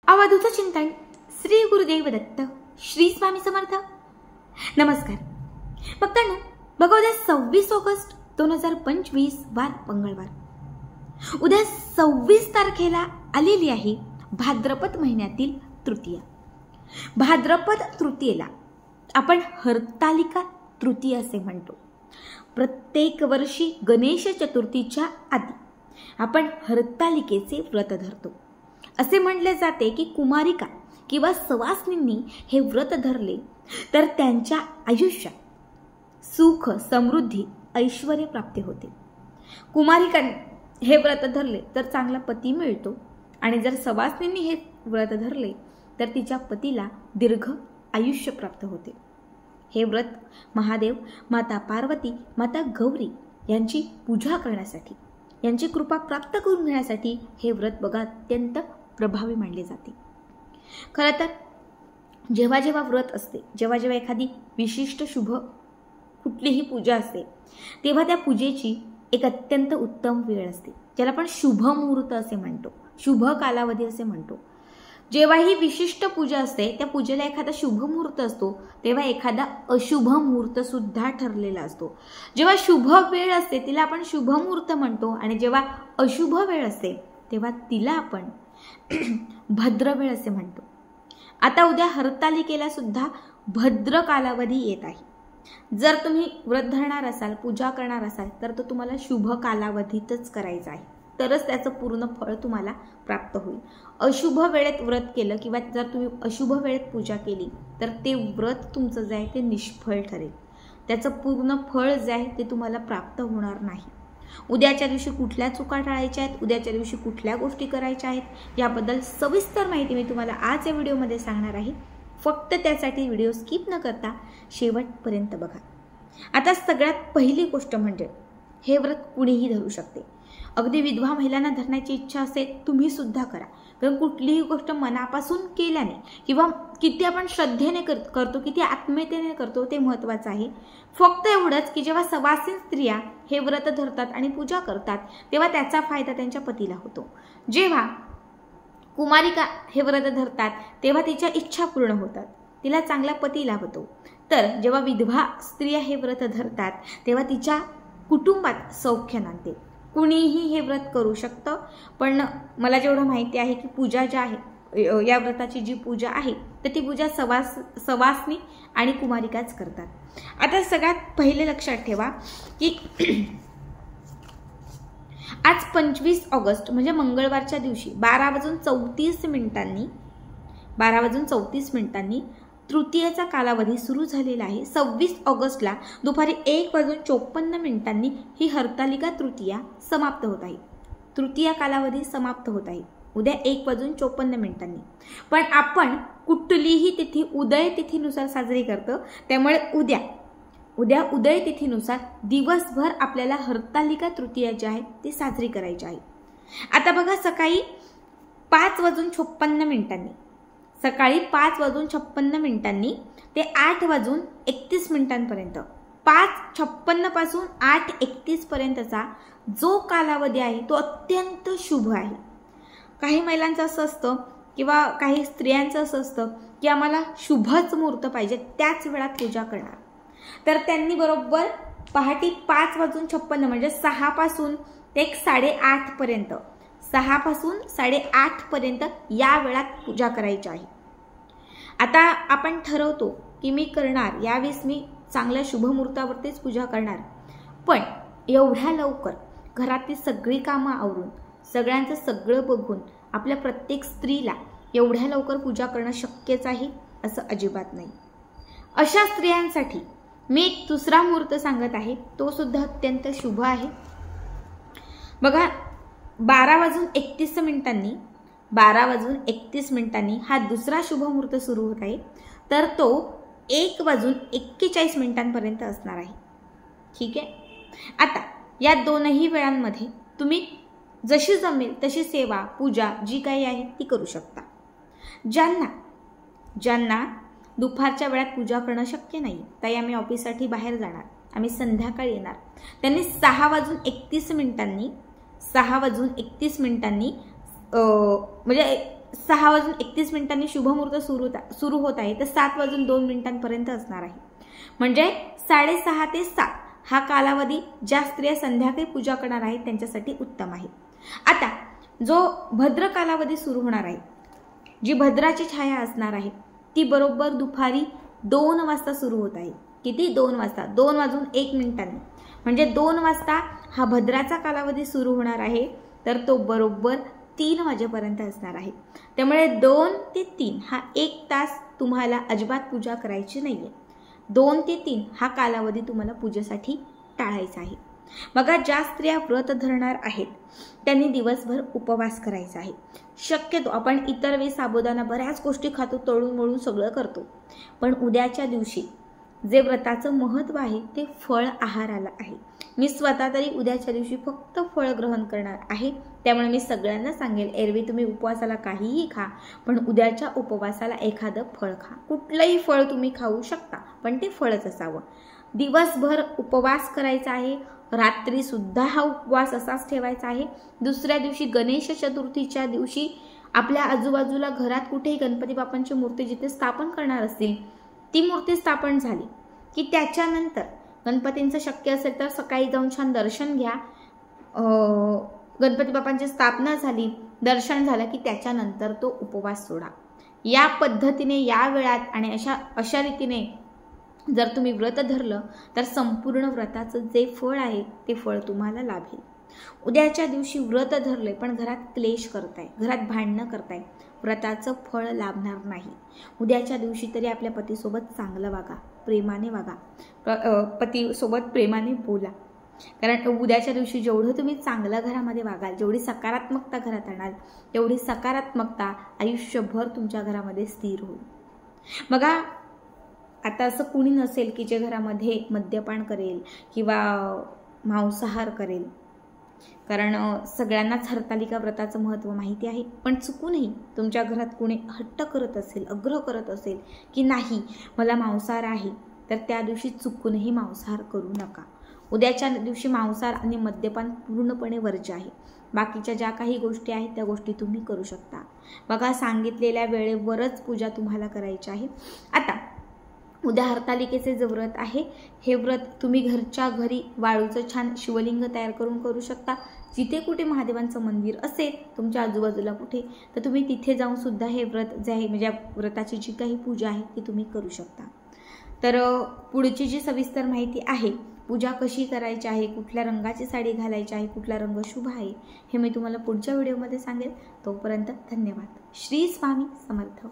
अवधूत चिंतन श्री गुरुदेव दत्त श्री स्वामी समर्थ। नमस्कार भक्तांनो, बघा उद्या 26 ऑगस्ट 2025 वार मंगळवार। उद्या 26 तारखेला आलेली आहे भाद्रपद महिन्यातील तृतीया। भाद्रपद तृतीयेला आपण हरतालिका तृतीया असे म्हणतो। प्रत्येक वर्षी गणेश चतुर्थीच्या आधी आपण हरतालिकेचे व्रत धरतो। असे म्हटले जाते की कुमारिका किंवा सवासनींनी हे व्रत धरले तर त्यांच्या आयुष्यात सुख, समृद्धी, ऐश्वर्य प्राप्ती होते। कुमारिकांनी हे व्रत धरले तर चांगला पती मिळतो आणि जर सवासनींनी हे व्रत धरले तर तिच्या पतीला दीर्घ आयुष्य प्राप्त होते। हे व्रत महादेव, माता पार्वती, माता गौरी यांची पूजा करण्यासाठी, यांची कृपा प्राप्त करून घेण्यासाठी हे व्रत बघा अत्यंत प्रभावी मानले जाते। खरं तर जेव्हा जेव्हा व्रत असते, जेव्हा जेव्हा एखादी विशिष्ट शुभ कुठलीही पूजा असते, तेव्हा त्या पूजेची एक अत्यंत उत्तम वेळ असते, ज्याला आपण शुभ मुहूर्त असे म्हणतो, शुभ कालावधी असे म्हणतो। जेव्हा ही विशिष्ट पूजा असते त्या पूजेला एखादा शुभ मुहूर्त असतो, तेव्हा एखादा अशुभ मुहूर्त सुद्धा ठरलेला असतो। जेव्हा शुभ वेळ असते तिला आपण शुभ मुहूर्त म्हणतो आणि जेव्हा अशुभ वेळ असते तेव्हा तिला आपण भद्र वेळ असे म्हणतो। आता उद्या हरतालिकेला सुद्धा भद्र कालावधी येत आहे। जर तुम्ही व्रत धरणार असाल, पूजा करणार असाल तर तो तुम्हाला शुभ कालावधीतच करायचा आहे, तरच त्याचं पूर्ण फळ तुम्हाला प्राप्त होईल। अशुभ वेळेत व्रत केलं किंवा जर तुम्ही अशुभ वेळेत पूजा केली तर ते व्रत तुमचं जे आहे ते निष्फळ ठरेल, त्याचं पूर्ण फळ जे आहे ते तुम्हाला प्राप्त होणार नाही। उद्याच्या दिवशी कुठल्या चुका टाळायच्या आहेत, उद्याच्या दिवशी कुठल्या गोष्टी करायच्या आहेत, याबद्दल सविस्तर माहिती मी तुम्हाला आज या व्हिडिओमध्ये सांगणार आहे। फक्त त्यासाठी व्हिडिओ स्किप न करता शेवटपर्यंत बघा। आता सगळ्यात पहिली गोष्ट म्हणजे हे व्रत कुणीही धरू शकते। अगदी विधवा महिलांना धरण्याची इच्छा असेल तुम्ही सुद्धा करा, कारण कुठलीही गोष्ट मनापासून केल्याने किंवा किती आपण श्रद्धेने करतो, किती आत्मीयतेने करतो ते महत्त्वाचं आहे। फक्त एवढंच की जेव्हा सवासीन स्त्रिया हे व्रत धरतात आणि पूजा करतात तेव्हा त्याचा फायदा त्यांच्या पतीला होतो। जेव्हा कुमारिका हे व्रत धरतात तेव्हा तिच्या इच्छा पूर्ण होतात, तिला चांगला पती लाभतो। तर जेव्हा विधवा स्त्रिया हे व्रत धरतात तेव्हा तिच्या कुटुंबात सौख्य नांदते। कुणीही हे व्रत करू शकतं, पण मला जेवढं माहिती आहे की पूजा ज्या आहे, या व्रताची जी पूजा आहे तर ती पूजा सवासनी आणि कुमारिकाच करतात। आता सगळ्यात पहिले लक्षात ठेवा की आज 25 ऑगस्ट म्हणजे मंगळवारच्या दिवशी 12:34 मिनिटांनी तृतीयेचा कालावधी सुरू झालेला आहे। 26 ऑगस्टला दुपारी 1:54 मिनिटांनी ही हरतालिका तृतीया समाप्त होत आहे। तृतीया कालावधी समाप्त होत आहे उद्या 1:54 मिनिटांनी। पण आपण कुठलीही तिथी उदय तिथीनुसार साजरी करतो, त्यामुळे उद्या उदय तिथीनुसार दिवसभर आपल्याला हरतालिका तृतीया जी आहे ती साजरी करायची आहे। आता बघा सकाळी 5:56 मिनिटांनी, सकाळी 5:56 मिनिटांनी ते 8:31 मिनिटांपर्यंत, 5:56 पासून 8:31 पर्यंतचा जो कालावधी आहे तो अत्यंत शुभ आहे। काही महिलांचं असं असतं किंवा काही स्त्रियांचं असं असतं की आम्हाला शुभच मुहूर्त पाहिजे, त्याच वेळात पूजा करणार, तर त्यांनी बरोबर पहाटे 5:56 म्हणजे 6 पासून ते 8:30 पर्यंत, 6 पासून 8:30 पर्यंत या वेळात पूजा करायची आहे। आता आपण ठरवतो की मी करणार, यावेळेस मी चांगल्या शुभ मुहूर्तावरतीच पूजा करणार, पण एवढ्या लवकर घरातली सगळी कामं आवरून, सगळ्यांचं सगळं बघून आपल्या प्रत्येक स्त्रीला एवढ्या लवकर पूजा करणं शक्यच आहे असं अजिबात नाही। अशा स्त्रियांसाठी मी एक दुसरा मुहूर्त सांगत आहे, तो सुद्धा अत्यंत शुभ आहे। बघा 12:31 मिनिटांनी हा दुसरा शुभ मुहूर्त सुरू होत आहे, तर तो 1:41 मिनिटांपर्यंत असणार आहे। ठीक आहे। आता या दोनही वेळांमध्ये तुम्ही जशी जमेल तशी सेवा, पूजा जी काही आहे ती करू शकता। ज्यांना दुपारच्या वेळात पूजा करणं शक्य नाही, ताई आम्ही ऑफिससाठी बाहेर जाणार, आम्ही संध्याकाळी येणार, त्यांनी 6:31 मिनिटांनी म्हणजे 6:31 शुभमुहूर्त सुरू होत आहे तर 7:02 असणार आहे. म्हणजे 6:30 ते 7 हा कालावधी ज्या स्त्रिया संध्याकाळी पूजा करणार आहेत त्यांच्यासाठी उत्तम आहे. आता जो भद्र कालावधी सुरू होणार आहे, जी भद्राची छाया असणार आहे ती बरोबर दुपारी 2 वाजता सुरू होत आहे. किती? 2 वाजता. 2:01 म्हणजे 2 वाजता हा भद्राचा कालावधी सुरू होणार आहे तर तो बरोबर 3 वाजेपर्यंत असणार आहे. त्यामुळे 2 ते 3 हा 1 तास तुम्हाला अजिबात पूजा करायची नाहीये. 2 ते 3 हा कालावधी तुम्हाला पूजेसाठी टाळायचा आहे. बघा, ज्या स्त्रिया व्रत धरणार आहेत त्यांनी दिवसभर उपवास करायचा आहे. शक्यतो आपण इतर वेळी साबुदाणा बऱ्याच गोष्टी खातो, तळून मळून सगळं करतो, पण उद्याच्या दिवशी जे व्रताचं महत्त्व आहे ते फळ आहाराला आहे. मी स्वतः तरी उद्याच्या दिवशी फक्त फळ ग्रहण करणार आहे. त्यामुळे मी सगळ्यांना सांगेल, एरवी तुम्ही उपवासाला काहीही खा, पण उद्याच्या उपवासाला एखादं फळ खा. कुठलंही फळ तुम्ही खाऊ शकता, पण ते फळच असावं. दिवसभर उपवास करायचा आहे, रात्री सुद्धा हा उपवास असाच ठेवायचा आहे. दुसऱ्या दिवशी गणेश चतुर्थीच्या दिवशी आपल्या आजूबाजूला घरात कुठेही गणपती बाप्पांची मूर्ती जिथे स्थापन करणार असतील ती मूर्ती स्थापन झाली की त्याच्यानंतर गणपतींचं शक्य असेल तर सकाळी जाऊन छान दर्शन घ्या. गणपती बाप्पांची स्थापना झाली, दर्शन झालं की त्याच्यानंतर तो उपवास सोडा. या पद्धतीने, या वेळात आणि अशा रीतीने जर तुम्ही व्रत धरलं तर संपूर्ण व्रताचं जे फळ आहे ते फळ तुम्हाला लाभेल. उद्याच्या दिवशी व्रत धरले पण घरात क्लेश करताय, घरात भांडणं करताय, व्रताचं फळ लाभणार नाही. उद्याच्या दिवशी तरी आपल्या पतीसोबत चांगलं वागा, प्रेमाने वागा, पतीसोबत प्रेमाने बोला. कारण उद्याच्या दिवशी जेवढं तुम्ही चांगलं घरामध्ये वागाल, जेवढी सकारात्मकता घरात आणाल, तेवढी सकारात्मकता आयुष्यभर तुमच्या घरामध्ये स्थिर होईल. बघा, आता असं कुणी नसेल की जे घरामध्ये मद्यपान करेल किंवा मांसाहार करेल, कारण सगळ्यांनाच हरतालिका व्रताचं महत्त्व माहिती आहे. पण चुकूनही तुमच्या घरात कुणी हट्ट करत असेल, आग्रह करत असेल की नाही मला मांसाहार आहे, तर त्या दिवशी चुकूनही मांसाहार करू नका. उद्याच्या दिवशी मांसाहार आणि मद्यपान पूर्णपणे वर्ज्य आहे. बाकीच्या ज्या काही गोष्टी आहेत त्या गोष्टी तुम्ही करू शकता. बघा, सांगितलेल्या वेळेवरच पूजा तुम्हाला करायची आहे. आता उद्या हरतालिकेचे जे व्रत आहे हे व्रत तुम्ही घरच्या घरी वाळूचं छान शिवलिंग तयार करून करू शकता. जिथे कुठे महादेवांचं मंदिर असेल तुमच्या आजूबाजूला कुठे, तर तुम्ही तिथे जाऊन सुद्धा हे व्रत जे आहे म्हणजे व्रताची जी काही पूजा आहे ती तुम्ही करू शकता. तर पुढची जी सविस्तर माहिती आहे, पूजा कशी करायची आहे, कुठल्या रंगाची साडी घालायची आहे, कुठला रंग शुभ आहे, हे मी तुम्हाला पुढच्या व्हिडिओमध्ये सांगेल. तोपर्यंत धन्यवाद. श्री स्वामी समर्थ.